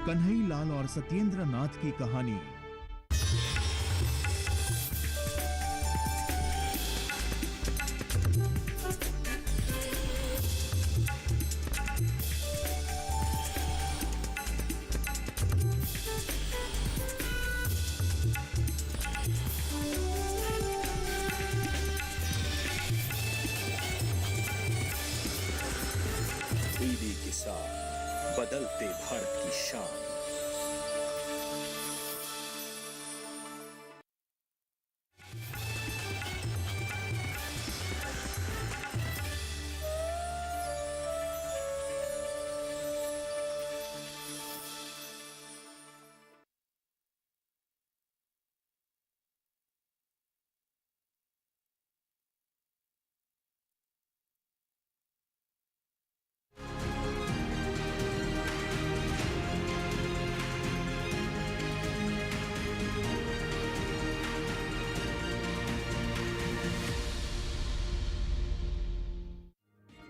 कन्हई लाल और सत्येंद्र नाथ की कहानी। पीढ़ी के साथ बदलते भारत की शान।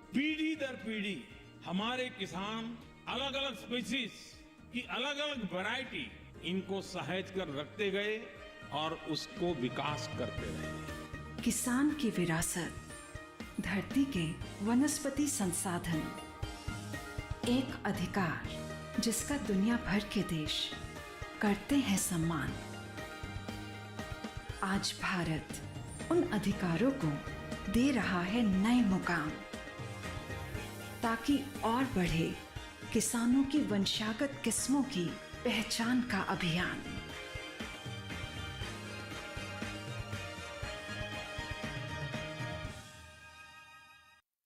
पीढ़ी दर पीढ़ी हमारे किसान अलग अलग स्पीसीज की अलग अलग वैरायटी इनको सहेज कर रखते गए और उसको विकास करते रहे। किसान की विरासत, धरती के वनस्पति संसाधन, एक अधिकार जिसका दुनिया भर के देश करते हैं सम्मान। आज भारत उन अधिकारों को दे रहा है नए मुकाम, ताकि और बढ़े किसानों की वंशागत किस्मों की पहचान का अभियान।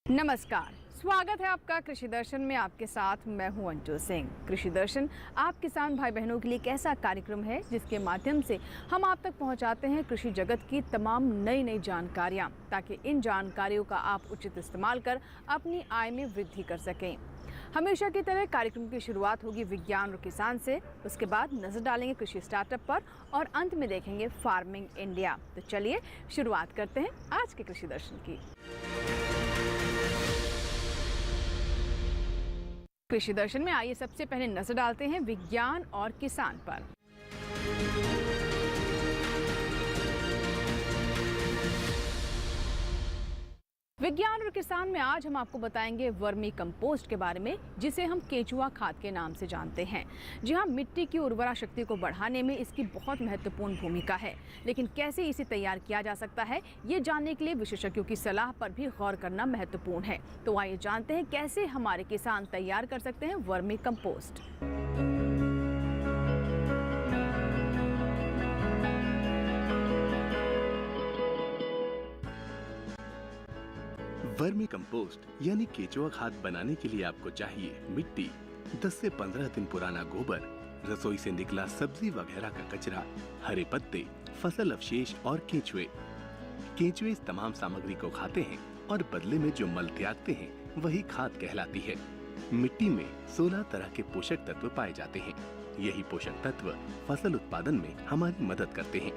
नमस्कार, स्वागत है आपका कृषि दर्शन में। आपके साथ मैं हूं अंजू सिंह। कृषि दर्शन आप किसान भाई बहनों के लिए एक ऐसा कार्यक्रम है जिसके माध्यम से हम आप तक पहुंचाते हैं कृषि जगत की तमाम नई नई जानकारियां, ताकि इन जानकारियों का आप उचित इस्तेमाल कर अपनी आय में वृद्धि कर सकें। हमेशा की तरह कार्यक्रम की शुरुआत होगी विज्ञान और किसान से, उसके बाद नजर डालेंगे कृषि स्टार्टअप पर और अंत में देखेंगे फार्मिंग इंडिया। तो चलिए शुरुआत करते हैं आज के कृषि दर्शन की। कृषि दर्शन में आइए सबसे पहले नजर डालते हैं विज्ञान और किसान पर। विज्ञान और किसान में आज हम आपको बताएंगे वर्मी कंपोस्ट के बारे में, जिसे हम केचुआ खाद के नाम से जानते हैं। जी हाँ, मिट्टी की उर्वरा शक्ति को बढ़ाने में इसकी बहुत महत्वपूर्ण भूमिका है, लेकिन कैसे इसे तैयार किया जा सकता है ये जानने के लिए विशेषज्ञों की सलाह पर भी गौर करना महत्वपूर्ण है। तो आइए जानते हैं कैसे हमारे किसान तैयार कर सकते हैं वर्मी कंपोस्ट। वर्मी कंपोस्ट यानी केचुआ खाद बनाने के लिए आपको चाहिए मिट्टी, 10 से 15 दिन पुराना गोबर, रसोई से निकला सब्जी वगैरह का कचरा, हरे पत्ते, फसल अवशेष और केचुए। केचुए इस तमाम सामग्री को खाते हैं और बदले में जो मल त्यागते हैं वही खाद कहलाती है। मिट्टी में 16 तरह के पोषक तत्व पाए जाते हैं। यही पोषक तत्व फसल उत्पादन में हमारी मदद करते हैं।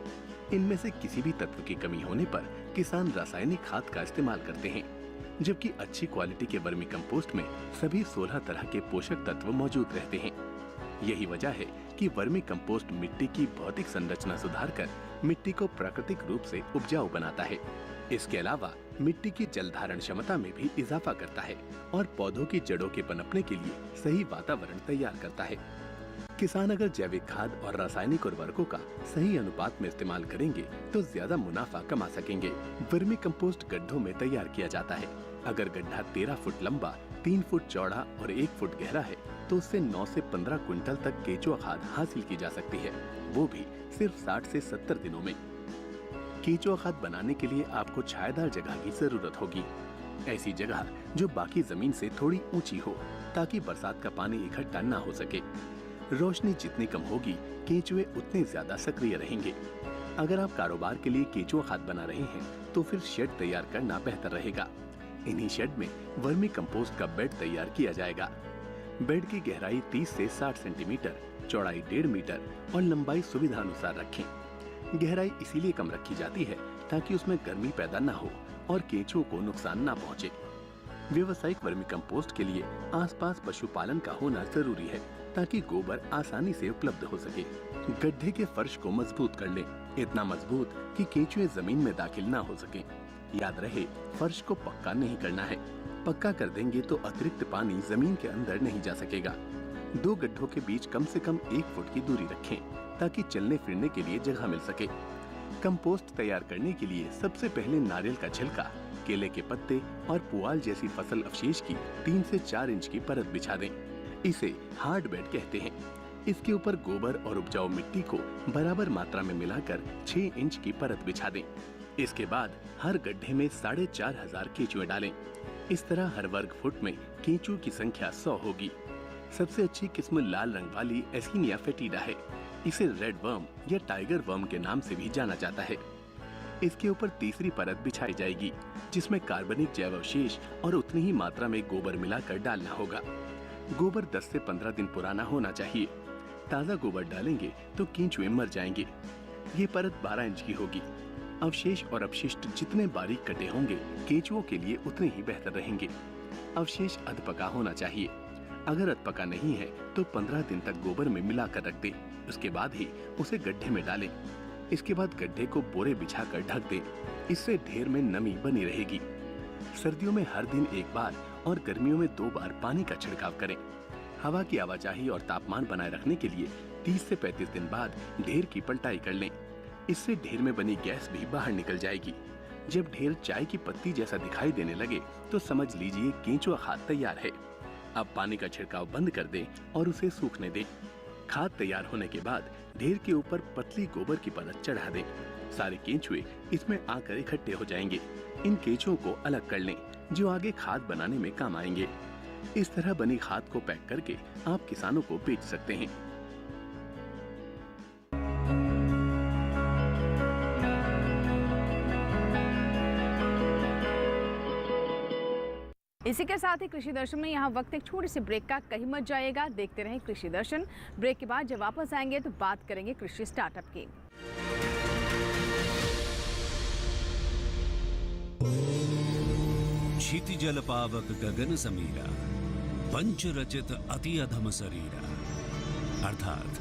इनमें से किसी भी तत्व की कमी होने पर किसान रासायनिक खाद का इस्तेमाल करते हैं, जबकि अच्छी क्वालिटी के वर्मी कंपोस्ट में सभी 16 तरह के पोषक तत्व मौजूद रहते हैं। यही वजह है कि वर्मी कंपोस्ट मिट्टी की भौतिक संरचना सुधारकर मिट्टी को प्राकृतिक रूप से उपजाऊ बनाता है। इसके अलावा मिट्टी की जल धारण क्षमता में भी इजाफा करता है और पौधों की जड़ों के पनपने के लिए सही वातावरण तैयार करता है। किसान अगर जैविक खाद और रासायनिक उर्वरकों का सही अनुपात में इस्तेमाल करेंगे तो ज्यादा मुनाफा कमा सकेंगे। वर्मी कंपोस्ट गड्ढों में तैयार किया जाता है। अगर गड्ढा 13 फुट लंबा, 3 फुट चौड़ा और 1 फुट गहरा है तो उससे 9 से 15 क्विंटल तक केचुआ खाद हासिल की जा सकती है, वो भी सिर्फ 60 से 70 दिनों में। केचुआ खाद बनाने के लिए आपको छायादार जगह की जरूरत होगी। ऐसी जगह जो बाकी जमीन से थोड़ी ऊंची हो, ताकि बरसात का पानी इकट्ठा न हो सके। रोशनी जितनी कम होगी, केचुए उतने ज्यादा सक्रिय रहेंगे। अगर आप कारोबार के लिए केचुआ खाद बना रहे हैं तो फिर शेड तैयार करना बेहतर रहेगा। इन्हीं शेड में वर्मी कंपोस्ट का बेड तैयार किया जाएगा। बेड की गहराई 30 से 60 सेंटीमीटर, चौड़ाई 1.5 मीटर और लंबाई सुविधा अनुसार रखें। गहराई इसीलिए कम रखी जाती है ताकि उसमें गर्मी पैदा न हो और केंचुओं को नुकसान न पहुंचे। व्यावसायिक वर्मी कंपोस्ट के लिए आसपास पशुपालन का होना जरूरी है। ताकि गोबर आसानी से उपलब्ध हो सके। गड्ढे के फर्श को मजबूत कर लें, इतना मजबूत कि केंचुए जमीन में दाखिल ना हो सके। याद रहे, फर्श को पक्का नहीं करना है। पक्का कर देंगे तो अतिरिक्त पानी जमीन के अंदर नहीं जा सकेगा। 2 गड्ढों के बीच कम से कम 1 फुट की दूरी रखें ताकि चलने फिरने के लिए जगह मिल सके। कंपोस्ट तैयार करने के लिए सबसे पहले नारियल का छिलका, केले के पत्ते और पुआल जैसी फसल अवशेष की 3 से 4 इंच की परत बिछा दें। इसे हार्ड बेड कहते हैं। इसके ऊपर गोबर और उपजाऊ मिट्टी को बराबर मात्रा में मिलाकर 6 इंच की परत बिछा दें। इसके बाद हर गड्ढे में 4500 केंचुए डालें। इस तरह हर वर्ग फुट में केंचुओं की संख्या 100 होगी। सबसे अच्छी किस्म लाल रंग वाली एस्किनिया फेटिडा है। इसे रेड वर्म या टाइगर वर्म के नाम से भी जाना जाता है। इसके ऊपर तीसरी परत बिछाई जाएगी, जिसमें कार्बनिक जैव अवशेष और उतनी ही मात्रा में गोबर मिलाकर डालना होगा। गोबर 10 से 15 दिन पुराना होना चाहिए। ताज़ा गोबर डालेंगे तो केंचुए मर जाएंगे। ये परत 12 इंच की होगी। अवशेष और अपशिष्ट जितने बारीक कटे होंगे, केंचुओं के लिए उतने ही बेहतर रहेंगे। अवशेष अधपका होना चाहिए। अगर अधपका नहीं है तो 15 दिन तक गोबर में मिलाकर रख दें। उसके बाद ही उसे गड्ढे में डालें। इसके बाद गड्ढे को बोरे बिछाकर ढक दें। इससे ढेर में नमी बनी रहेगी। सर्दियों में हर दिन 1 बार और गर्मियों में 2 बार पानी का छिड़काव करें। हवा की आवाजाही और तापमान बनाए रखने के लिए 30 से 35 दिन बाद ढेर की पलटाई कर लें। इससे ढेर में बनी गैस भी बाहर निकल जाएगी। जब ढेर चाय की पत्ती जैसा दिखाई देने लगे तो समझ लीजिए केंचुआ खाद तैयार है। अब पानी का छिड़काव बंद कर दें और उसे सूखने दें। खाद तैयार होने के बाद ढेर के ऊपर पतली गोबर की परत चढ़ा दें। सारे केंचुए इसमें आकर इकट्ठे हो जाएंगे। इन केंचुओं को अलग कर लें, जो आगे खाद बनाने में काम आएंगे। इस तरह बनी खाद को पैक करके आप किसानों को बेच सकते हैं। इसी के साथ ही कृषि दर्शन में यहाँ वक्त एक छोटे से ब्रेक का, कहीं मत जाइएगा, देखते रहें कृषि दर्शन। ब्रेक के बाद जब वापस आएंगे तो बात करेंगे कृषि स्टार्टअप की। क्षिति जल पावक गगन समीरा, पंच रचित अति अधम शरीरा। अर्थात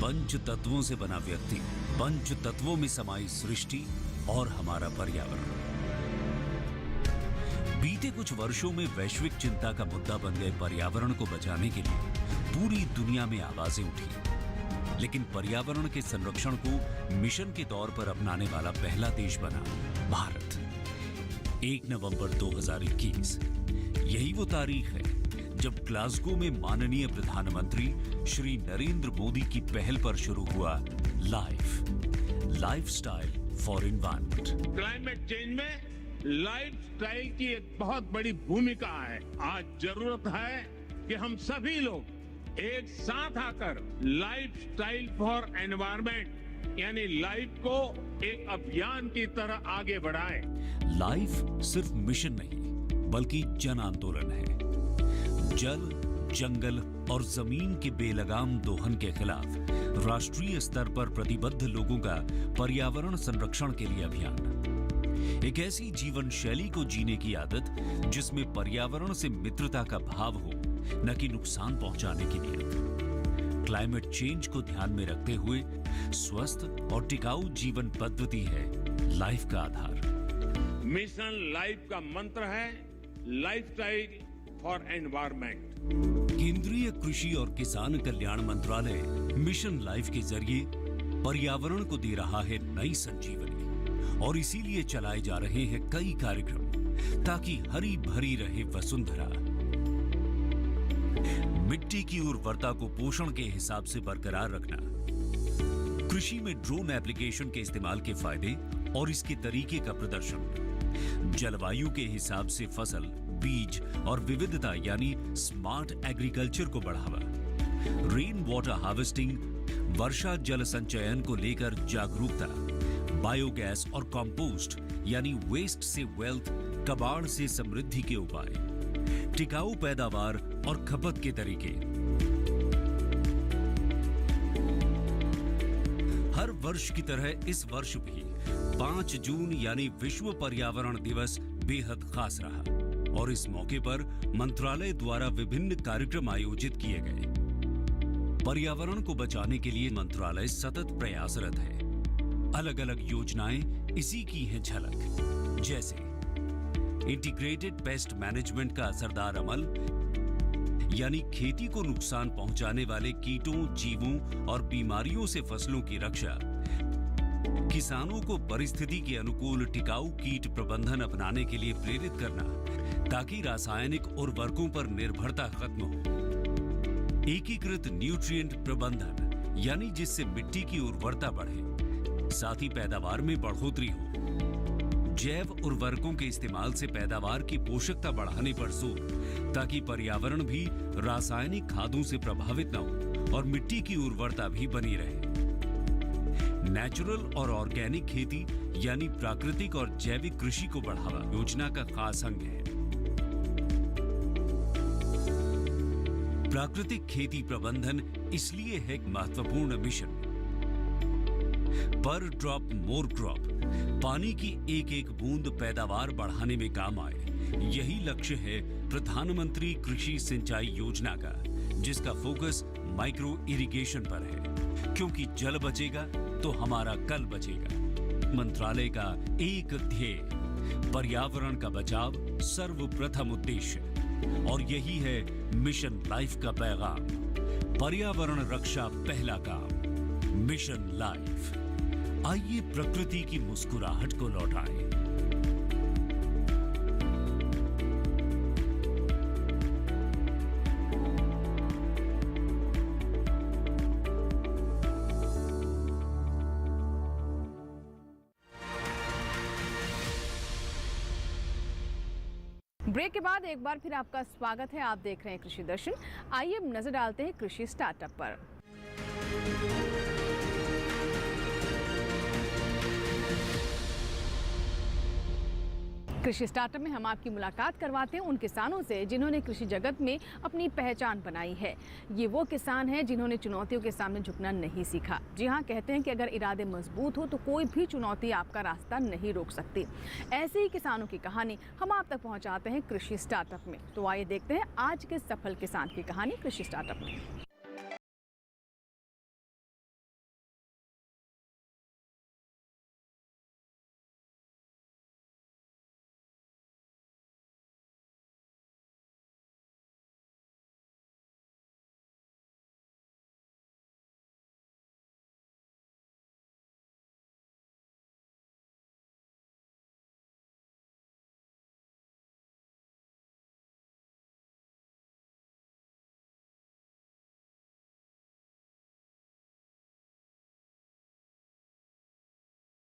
पंच तत्वों से बना व्यक्ति, पंच तत्वों में समाई सृष्टि और हमारा पर्यावरण। बीते कुछ वर्षों में वैश्विक चिंता का मुद्दा बन गए पर्यावरण को बचाने के लिए पूरी दुनिया में आवाजें उठी। लेकिन पर्यावरण के संरक्षण को मिशन के तौर पर अपनाने वाला पहला देश बना भारत। 1 नवंबर 2021 यही वो तारीख है जब ग्लासगो में माननीय प्रधानमंत्री श्री नरेंद्र मोदी की पहल पर शुरू हुआ lifestyle for environment. Climate change में लाइफस्टाइल की एक बहुत बड़ी भूमिका है। आज जरूरत है कि हम सभी लोग एक साथ आकर लाइफस्टाइल फॉर एनवायरनमेंट यानी लाइफ को एक अभियान की तरह आगे बढ़ाएं। लाइफ सिर्फ मिशन नहीं बल्कि जन आंदोलन है। जल, जंगल और जमीन के बेलगाम दोहन के खिलाफ राष्ट्रीय स्तर पर प्रतिबद्ध लोगों का पर्यावरण संरक्षण के लिए अभियान। एक ऐसी जीवन शैली को जीने की आदत जिसमें पर्यावरण से मित्रता का भाव हो, न कि नुकसान पहुंचाने की नीयत। क्लाइमेट चेंज को ध्यान में रखते हुए स्वस्थ और टिकाऊ जीवन पद्धति है लाइफ का आधार। मिशन लाइफ का मंत्र है लाइफस्टाइल फॉर एनवायरनमेंट। केंद्रीय कृषि और किसान कल्याण मंत्रालय मिशन लाइफ के जरिए पर्यावरण को दे रहा है नई संजीवनी और इसीलिए चलाए जा रहे हैं कई कार्यक्रम ताकि हरी भरी रहे वसुंधरा। मिट्टी की उर्वरता को पोषण के हिसाब से बरकरार रखना, कृषि में ड्रोन एप्लीकेशन के इस्तेमाल के फायदे और इसके तरीके का प्रदर्शन, जलवायु के हिसाब से फसल, बीज और विविधता यानी स्मार्ट एग्रीकल्चर को बढ़ावा, रेन वाटर हार्वेस्टिंग, वर्षा जल संचयन को लेकर जागरूकता, बायोगैस और कंपोस्ट यानी वेस्ट से वेल्थ, कबाड़ से समृद्धि के उपाय, टिकाऊ पैदावार और खपत के तरीके। हर वर्ष की तरह इस वर्ष भी 5 जून यानी विश्व पर्यावरण दिवस बेहद खास रहा और इस मौके पर मंत्रालय द्वारा विभिन्न कार्यक्रम आयोजित किए गए। पर्यावरण को बचाने के लिए मंत्रालय सतत प्रयासरत है। अलग अलग योजनाएं इसी की हैं झलक, जैसे इंटीग्रेटेड पेस्ट मैनेजमेंट का असरदार अमल, यानी खेती को नुकसान पहुंचाने वाले कीटों, जीवों और बीमारियों से फसलों की रक्षा, किसानों को परिस्थिति के अनुकूल टिकाऊ कीट प्रबंधन अपनाने के लिए प्रेरित करना, ताकि रासायनिक उर्वरकों पर निर्भरता खत्म हो, एकीकृत न्यूट्रिएंट प्रबंधन, यानी जिससे मिट्टी की उर्वरता बढ़े, साथ ही पैदावार में बढ़ोतरी हो, जैव उर्वरकों के इस्तेमाल से पैदावार की पोषकता बढ़ाने पर जोर, ताकि पर्यावरण भी रासायनिक खादों से प्रभावित न हो और मिट्टी की उर्वरता भी बनी रहे। नेचुरल और ऑर्गेनिक खेती यानी प्राकृतिक और जैविक कृषि को बढ़ावा योजना का खास अंग है। प्राकृतिक खेती प्रबंधन इसलिए है एक महत्वपूर्ण मिशन। पर ड्रॉप मोर क्रॉप, पानी की एक एक बूंद पैदावार बढ़ाने में काम आए, यही लक्ष्य है प्रधानमंत्री कृषि सिंचाई योजना का, जिसका फोकस माइक्रो इरिगेशन पर है, क्योंकि जल बचेगा तो हमारा कल बचेगा। मंत्रालय का एक ध्येय, पर्यावरण का बचाव सर्वप्रथम उद्देश्य, और यही है मिशन लाइफ का पैगाम। पर्यावरण रक्षा पहला काम, मिशन लाइफ। आइए प्रकृति की मुस्कुराहट को लौटाएं। ब्रेक के बाद एक बार फिर आपका स्वागत है। आप देख रहे हैं कृषि दर्शन। आइए अब नजर डालते हैं कृषि स्टार्टअप पर। कृषि स्टार्टअप में हम आपकी मुलाकात करवाते हैं उन किसानों से जिन्होंने कृषि जगत में अपनी पहचान बनाई है। ये वो किसान हैं जिन्होंने चुनौतियों के सामने झुकना नहीं सीखा। जी हाँ, कहते हैं कि अगर इरादे मजबूत हो तो कोई भी चुनौती आपका रास्ता नहीं रोक सकती। ऐसे ही किसानों की कहानी हम आप तक पहुँचाते हैं कृषि स्टार्टअप में। तो आइए देखते हैं आज के सफल किसान की कहानी कृषि स्टार्टअप में।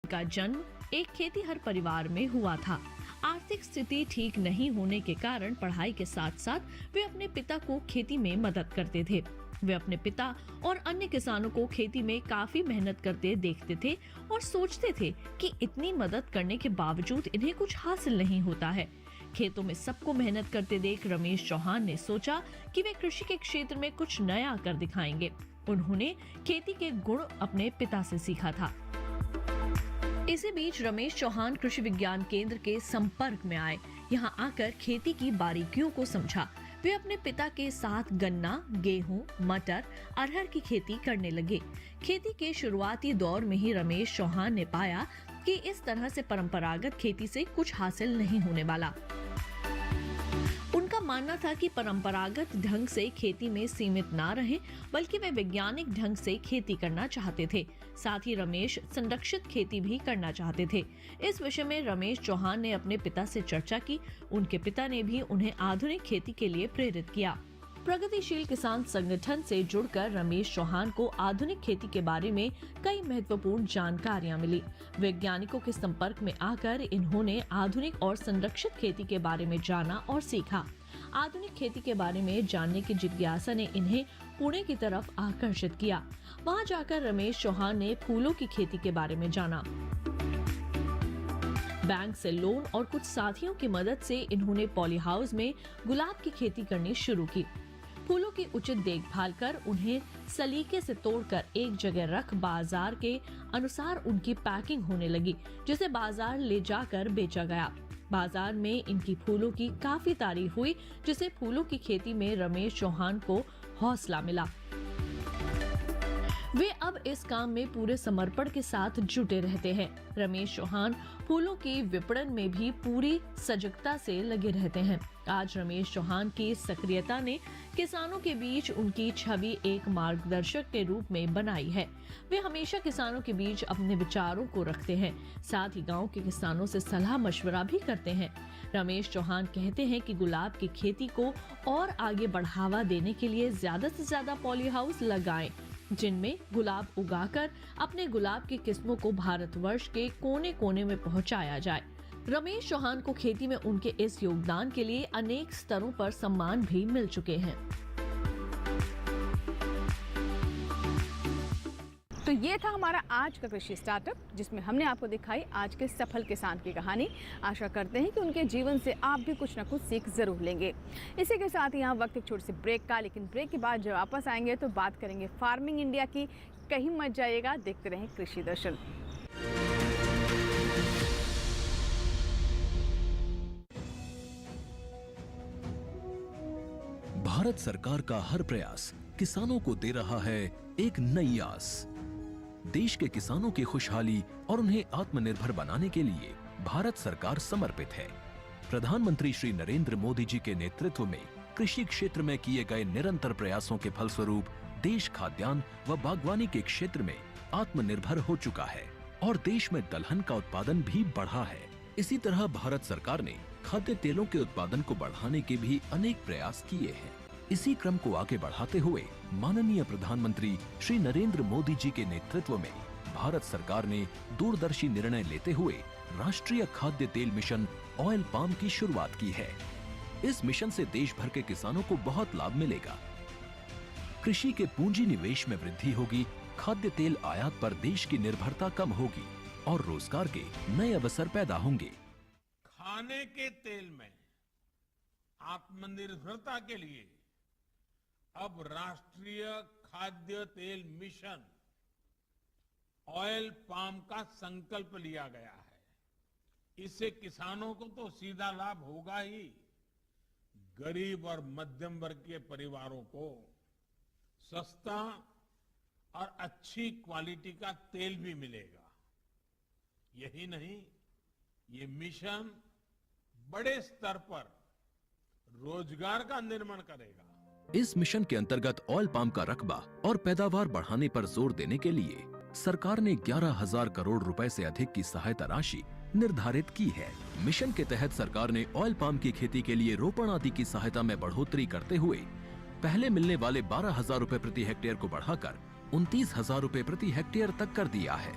का जन्म एक खेतीहर परिवार में हुआ था। आर्थिक स्थिति ठीक नहीं होने के कारण पढ़ाई के साथ साथ वे अपने पिता को खेती में मदद करते थे। वे अपने पिता और अन्य किसानों को खेती में काफी मेहनत करते देखते थे और सोचते थे कि इतनी मदद करने के बावजूद इन्हें कुछ हासिल नहीं होता है। खेतों में सबको मेहनत करते देख रमेश चौहान ने सोचा कि वे कृषि के क्षेत्र में कुछ नया कर दिखाएंगे। उन्होंने खेती के गुण अपने पिता से सीखा था। इसी बीच रमेश चौहान कृषि विज्ञान केंद्र के संपर्क में आए। यहाँ आकर खेती की बारीकियों को समझा। वे अपने पिता के साथ गन्ना, गेहूं, मटर, अरहर की खेती करने लगे। खेती के शुरुआती दौर में ही रमेश चौहान ने पाया कि इस तरह से परंपरागत खेती से कुछ हासिल नहीं होने वाला। उनका मानना था कि परंपरागत ढंग से खेती में सीमित ना रहें, बल्कि वे वैज्ञानिक ढंग से खेती करना चाहते थे। साथ ही रमेश संरक्षित खेती भी करना चाहते थे। इस विषय में रमेश चौहान ने अपने पिता से चर्चा की। उनके पिता ने भी उन्हें आधुनिक खेती के लिए प्रेरित किया। प्रगतिशील किसान संगठन से जुड़कर रमेश चौहान को आधुनिक खेती के बारे में कई महत्वपूर्ण जानकारियां मिली। वैज्ञानिकों के संपर्क में आकर इन्होंने आधुनिक और संरक्षित खेती के बारे में जाना और सीखा। आधुनिक खेती के बारे में जानने की जिज्ञासा ने इन्हें पुणे की तरफ आकर्षित किया। वहां जाकर रमेश चौहान ने फूलों की खेती के बारे में जाना। बैंक से लोन और कुछ साथियों की मदद से इन्होंने पॉली हाउस में गुलाब की खेती करनी शुरू की। फूलों की उचित देखभाल कर उन्हें सलीके से तोड़कर एक जगह रख बाजार के अनुसार उनकी पैकिंग होने लगी, जिसे बाजार ले जाकर बेचा गया। बाजार में इनकी फूलों की काफी तारीफ हुई, जिससे फूलों की खेती में रमेश चौहान को हौसला मिला। वे अब इस काम में पूरे समर्पण के साथ जुटे रहते हैं। रमेश चौहान फूलों की विपणन में भी पूरी सजगता से लगे रहते हैं। आज रमेश चौहान की सक्रियता ने किसानों के बीच उनकी छवि एक मार्गदर्शक के रूप में बनाई है। वे हमेशा किसानों के बीच अपने विचारों को रखते हैं, साथ ही गांव के किसानों से सलाह मशवरा भी करते हैं। रमेश चौहान कहते हैं कि गुलाब की खेती को और आगे बढ़ावा देने के लिए ज्यादा से ज्यादा पॉली हाउस लगाएं, जिनमें गुलाब उगाकर अपने गुलाब की किस्मों को भारतवर्ष के कोने कोने में पहुंचाया जाए। रमेश चौहान को खेती में उनके इस योगदान के लिए अनेक स्तरों पर सम्मान भी मिल चुके हैं। तो ये था हमारा आज का कृषि स्टार्टअप, जिसमें हमने आपको दिखाई आज के सफल किसान की कहानी। आशा करते हैं कि उनके जीवन से आप भी कुछ न कुछ सीख जरूर लेंगे। इसी के साथ यहाँ वक्त एक छोटे से ब्रेक का, लेकिन ब्रेक के बाद जब वापस आएंगे तो बात करेंगे फार्मिंग इंडिया की। कहीं मत जाइएगा, देखते रहें कृषि दर्शन। भारत सरकार का हर प्रयास किसानों को दे रहा है एक नई आस। देश के किसानों की खुशहाली और उन्हें आत्मनिर्भर बनाने के लिए भारत सरकार समर्पित है। प्रधानमंत्री श्री नरेंद्र मोदी जी के नेतृत्व में कृषि क्षेत्र में किए गए निरंतर प्रयासों के फलस्वरूप देश खाद्यान्न व बागवानी के क्षेत्र में आत्मनिर्भर हो चुका है और देश में दलहन का उत्पादन भी बढ़ा है। इसी तरह भारत सरकार ने खाद्य तेलों के उत्पादन को बढ़ाने के भी अनेक प्रयास किए हैं। इसी क्रम को आगे बढ़ाते हुए माननीय प्रधानमंत्री श्री नरेंद्र मोदी जी के नेतृत्व में भारत सरकार ने दूरदर्शी निर्णय लेते हुए राष्ट्रीय खाद्य तेल मिशन ऑयल पाम की शुरुआत की है। इस मिशन से देश भर के किसानों को बहुत लाभ मिलेगा। कृषि के पूंजी निवेश में वृद्धि होगी, खाद्य तेल आयात पर देश की निर्भरता कम होगी और रोजगार के नए अवसर पैदा होंगे। खाने के तेल में आत्मनिर्भरता के लिए अब राष्ट्रीय खाद्य तेल मिशन ऑयल पाम का संकल्प लिया गया है। इससे किसानों को तो सीधा लाभ होगा ही, गरीब और मध्यम वर्ग के परिवारों को सस्ता और अच्छी क्वालिटी का तेल भी मिलेगा। यही नहीं, ये मिशन बड़े स्तर पर रोजगार का निर्माण करेगा। इस मिशन के अंतर्गत ऑयल पाम का रकबा और पैदावार बढ़ाने पर जोर देने के लिए सरकार ने 11,000 करोड़ रुपए से अधिक की सहायता राशि निर्धारित की है। मिशन के तहत सरकार ने ऑयल पाम की खेती के लिए रोपण आदि की सहायता में बढ़ोतरी करते हुए पहले मिलने वाले 12,000 रुपए प्रति हेक्टेयर को बढ़ाकर 29,000 रुपए प्रति हेक्टेयर तक कर दिया है।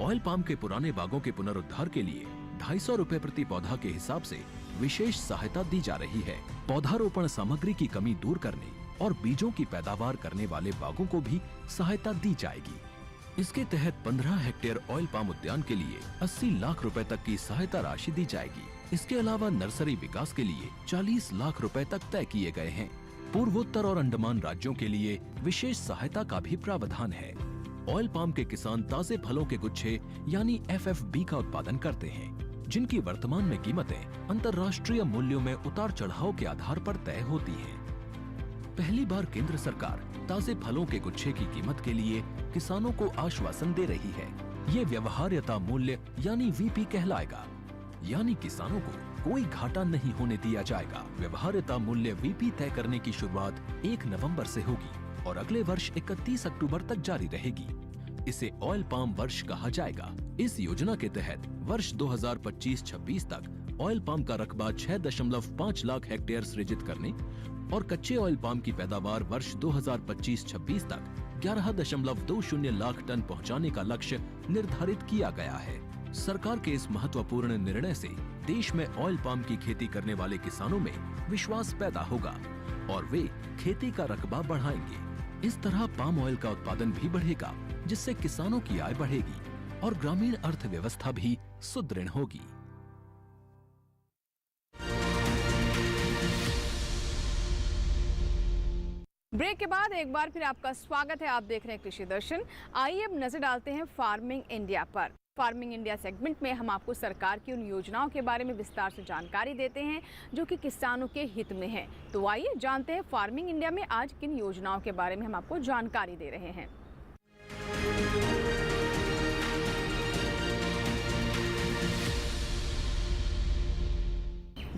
ऑयल पाम के पुराने बागों के पुनरुद्धार के लिए 250 रुपए प्रति पौधा के हिसाब से विशेष सहायता दी जा रही है। पौधारोपण सामग्री की कमी दूर करने और बीजों की पैदावार करने वाले बागों को भी सहायता दी जाएगी। इसके तहत 15 हेक्टेयर ऑयल पाम उद्यान के लिए 80 लाख रुपए तक की सहायता राशि दी जाएगी। इसके अलावा नर्सरी विकास के लिए 40 लाख रुपए तक तय किए गए हैं। पूर्वोत्तर और अंडमान राज्यों के लिए विशेष सहायता का भी प्रावधान है। ऑयल पाम के किसान ताजे फलों के गुच्छे यानी FFB का उत्पादन करते हैं, जिनकी वर्तमान में कीमतें अंतर्राष्ट्रीय मूल्यों में उतार चढ़ाव के आधार पर तय होती हैं। पहली बार केंद्र सरकार ताजे फलों के गुच्छे की कीमत के लिए किसानों को आश्वासन दे रही है। ये व्यवहार्यता मूल्य यानी VP कहलाएगा, यानी किसानों को कोई घाटा नहीं होने दिया जाएगा। व्यवहार्यता मूल्य VP तय करने की शुरुआत 1 नवंबर से होगी और अगले वर्ष 31 अक्टूबर तक जारी रहेगी। इसे ऑयल पाम वर्ष कहा जाएगा। इस योजना के तहत वर्ष 2025-26 तक ऑयल पाम का रकबा 6.5 लाख हेक्टेयर सृजित करने और कच्चे ऑयल पाम की पैदावार वर्ष 2025-26 तक 11.20 लाख टन पहुंचाने का लक्ष्य निर्धारित किया गया है। सरकार के इस महत्वपूर्ण निर्णय से देश में ऑयल पाम की खेती करने वाले किसानों में विश्वास पैदा होगा और वे खेती का रकबा बढ़ाएंगे। इस तरह पाम ऑयल का उत्पादन भी बढ़ेगा, जिससे किसानों की आय बढ़ेगी और ग्रामीण अर्थव्यवस्था भी सुदृढ़ होगी। ब्रेक के बाद एक बार फिर आपका स्वागत है। आप देख रहे हैं कृषि दर्शन। आइए अब नजर डालते हैं फार्मिंग इंडिया पर। फार्मिंग इंडिया सेगमेंट में हम आपको सरकार की उन योजनाओं के बारे में विस्तार से जानकारी देते हैं जो कि किसानों के हित में है। तो आइए जानते हैं फार्मिंग इंडिया में आज किन योजनाओं के बारे में हम आपको जानकारी दे रहे हैं।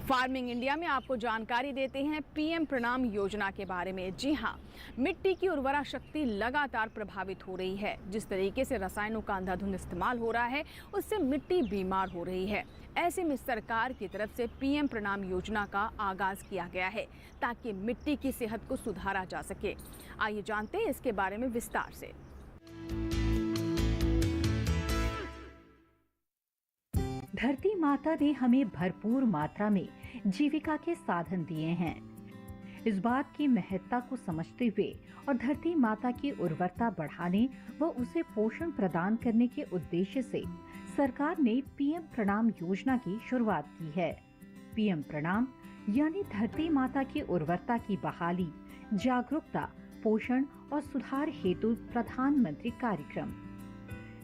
फार्मिंग इंडिया में आपको जानकारी देते हैं पीएम प्रणाम योजना के बारे में। जी हां, मिट्टी की उर्वरा शक्ति लगातार प्रभावित हो रही है। जिस तरीके से रसायनों का अंधाधुंध इस्तेमाल हो रहा है, उससे मिट्टी बीमार हो रही है। ऐसे में सरकार की तरफ से पीएम प्रणाम योजना का आगाज किया गया है ताकि मिट्टी की सेहत को सुधारा जा सके। आइए जानते हैं इसके बारे में विस्तार से। धरती माता ने हमें भरपूर मात्रा में जीविका के साधन दिए हैं। इस बात की महत्ता को समझते हुए और धरती माता की उर्वरता बढ़ाने व उसे पोषण प्रदान करने के उद्देश्य से सरकार ने पीएम प्रणाम योजना की शुरुआत की है। पीएम प्रणाम यानी धरती माता की उर्वरता की बहाली, जागरूकता, पोषण और सुधार हेतु प्रधानमंत्री कार्यक्रम।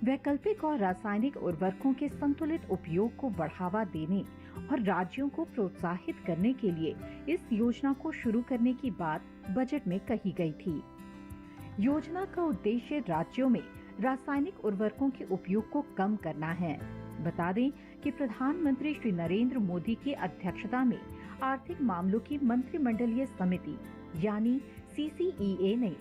वैकल्पिक और रासायनिक उर्वरकों के संतुलित उपयोग को बढ़ावा देने और राज्यों को प्रोत्साहित करने के लिए इस योजना को शुरू करने की बात बजट में कही गई थी। योजना का उद्देश्य राज्यों में रासायनिक उर्वरकों के उपयोग को कम करना है। बता दें कि प्रधानमंत्री श्री नरेंद्र मोदी की अध्यक्षता में आर्थिक मामलों की मंत्रिमंडलीय समिति यानी CCEA ने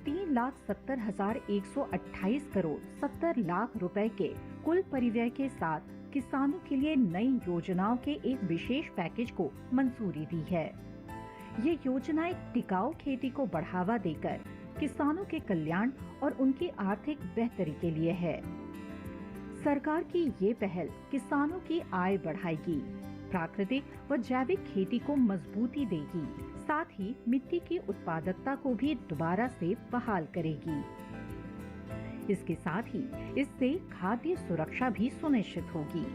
3,70,128 करोड़ 70 लाख रुपए के कुल परिव्यय के साथ किसानों के लिए नई योजनाओं के एक विशेष पैकेज को मंजूरी दी है। ये योजना एक टिकाऊ खेती को बढ़ावा देकर किसानों के कल्याण और उनकी आर्थिक बेहतरी के लिए है। सरकार की ये पहल किसानों की आय बढ़ाएगी, प्राकृतिक व जैविक खेती को मजबूती देगी, साथ ही मिट्टी की उत्पादकता को भी दोबारा से बहाल करेगी। इसके साथ ही इससे खाद्य सुरक्षा भी सुनिश्चित होगी।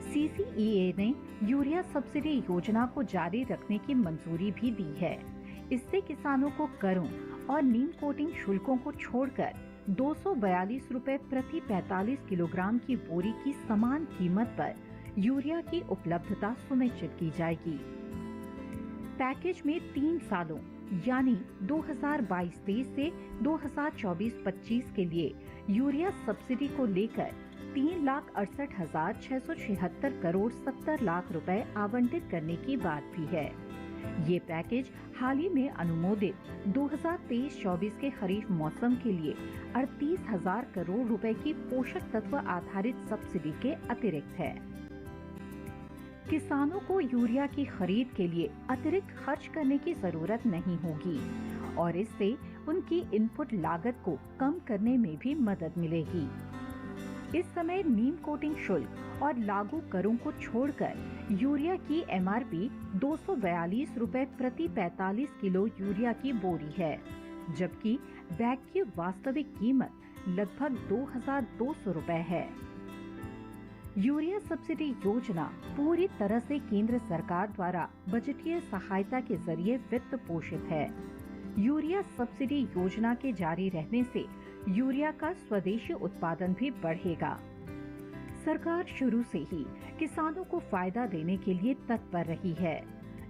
CCEA ने यूरिया सब्सिडी योजना को जारी रखने की मंजूरी भी दी है। इससे किसानों को करों और नीम कोटिंग शुल्कों को छोड़कर 242 रुपए प्रति 45 किलोग्राम की बोरी की समान कीमत पर यूरिया की उपलब्धता सुनिश्चित की जाएगी। पैकेज में 3 सालों यानी 2022-23 से 2024-25 के लिए यूरिया सब्सिडी को लेकर 3,68,676 करोड़ 70 लाख रुपए आवंटित करने की बात भी है। ये पैकेज हाल ही में अनुमोदित 2023-24 के खरीफ मौसम के लिए 38,000 करोड़ रुपए की पोषक तत्व आधारित सब्सिडी के अतिरिक्त है। किसानों को यूरिया की खरीद के लिए अतिरिक्त खर्च करने की जरूरत नहीं होगी और इससे उनकी इनपुट लागत को कम करने में भी मदद मिलेगी। इस समय नीम कोटिंग शुल्क और लागू करों को छोड़कर यूरिया की MRP 242 रुपए प्रति 45 किलो यूरिया की बोरी है, जबकि बैग की वास्तविक कीमत लगभग 2,200 रुपए है। यूरिया सब्सिडी योजना पूरी तरह से केंद्र सरकार द्वारा बजटीय सहायता के जरिए वित्त पोषित है। यूरिया सब्सिडी योजना के जारी रहने से यूरिया का स्वदेशी उत्पादन भी बढ़ेगा। सरकार शुरू से ही किसानों को फायदा देने के लिए तत्पर रही है।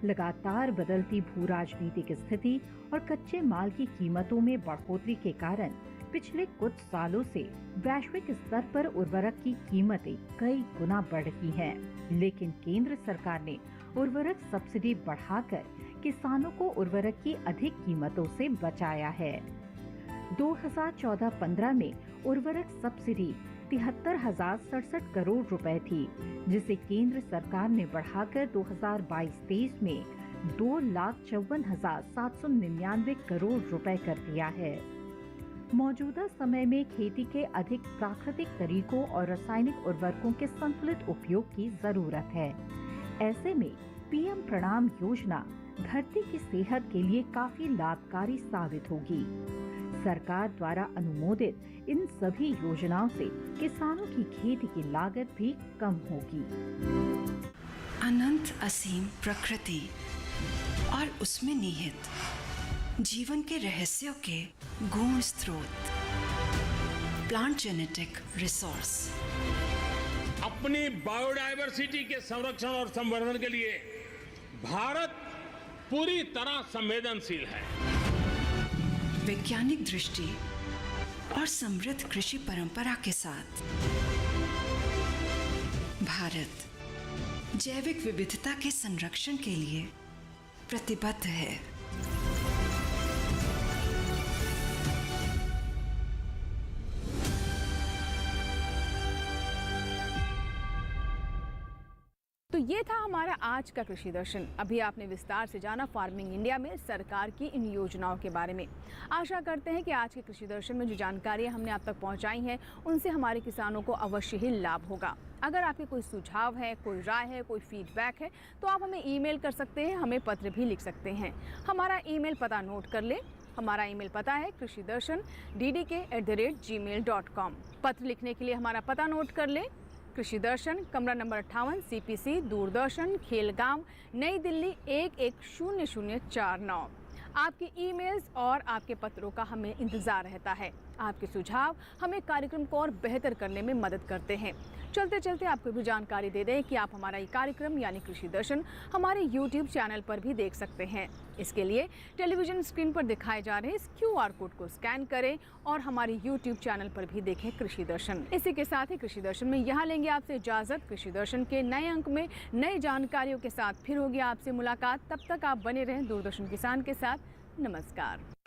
लगातार बदलती भू राजनीतिक स्थिति और कच्चे माल की कीमतों में बढ़ोतरी के कारण पिछले कुछ सालों से वैश्विक स्तर पर उर्वरक की कीमतें कई गुना बढ़ रही हैं, लेकिन केंद्र सरकार ने उर्वरक सब्सिडी बढ़ाकर किसानों को उर्वरक की अधिक कीमतों से बचाया है। 2014-15 में उर्वरक सब्सिडी 73,067 करोड़ रुपए थी, जिसे केंद्र सरकार ने बढ़ाकर 2022-23 में 2,54,799 करोड़ रुपए कर दिया है। मौजूदा समय में खेती के अधिक प्राकृतिक तरीकों और रासायनिक उर्वरकों के संतुलित उपयोग की जरूरत है। ऐसे में पीएम प्रणाम योजना धरती की सेहत के लिए काफी लाभकारी साबित होगी। सरकार द्वारा अनुमोदित इन सभी योजनाओं से किसानों की खेती की लागत भी कम होगी। अनंत असीम प्रकृति और उसमें निहित जीवन के रहस्यों के गूढ़ स्रोत, प्लांट जेनेटिक रिसोर्स। अपनी बायोडायवर्सिटी के संरक्षण और संवर्धन के लिए भारत पूरी तरह संवेदनशील है। वैज्ञानिक दृष्टि और समृद्ध कृषि परंपरा के साथ भारत जैविक विविधता के संरक्षण के लिए प्रतिबद्ध है। तो ये था हमारा आज का कृषि दर्शन। अभी आपने विस्तार से जाना फार्मिंग इंडिया में सरकार की इन योजनाओं के बारे में। आशा करते हैं कि आज के कृषि दर्शन में जो जानकारियां हमने आप तक पहुंचाई हैं उनसे हमारे किसानों को अवश्य ही लाभ होगा। अगर आपके कोई सुझाव है, कोई राय है, कोई फीडबैक है तो आप हमें ईमेल कर सकते हैं, हमें पत्र भी लिख सकते हैं। हमारा ईमेल पता नोट कर ले। हमारा ईमेल पता है krishidarshan@gmail.com। पत्र लिखने के लिए हमारा पता नोट कर ले। कृषि दर्शन, कमरा नंबर 58, CPC, दूरदर्शन, खेलगांव, नई दिल्ली 110049। आपके ईमेल्स और आपके पत्रों का हमें इंतजार रहता है। आपके सुझाव हमें कार्यक्रम को और बेहतर करने में मदद करते हैं। चलते चलते आपको भी जानकारी दे दें कि आप हमारा ये कार्यक्रम यानी कृषि दर्शन हमारे YouTube चैनल पर भी देख सकते हैं। इसके लिए टेलीविजन स्क्रीन पर दिखाए जा रहे इस QR कोड को स्कैन करें और हमारे YouTube चैनल पर भी देखें कृषि दर्शन। इसी के साथ ही कृषि दर्शन में यहाँ लेंगे आपसे इजाजत। कृषि दर्शन के नए अंक में नई जानकारियों के साथ फिर होगी आपसे मुलाकात। तब तक आप बने रहें दूरदर्शन किसान के साथ। नमस्कार।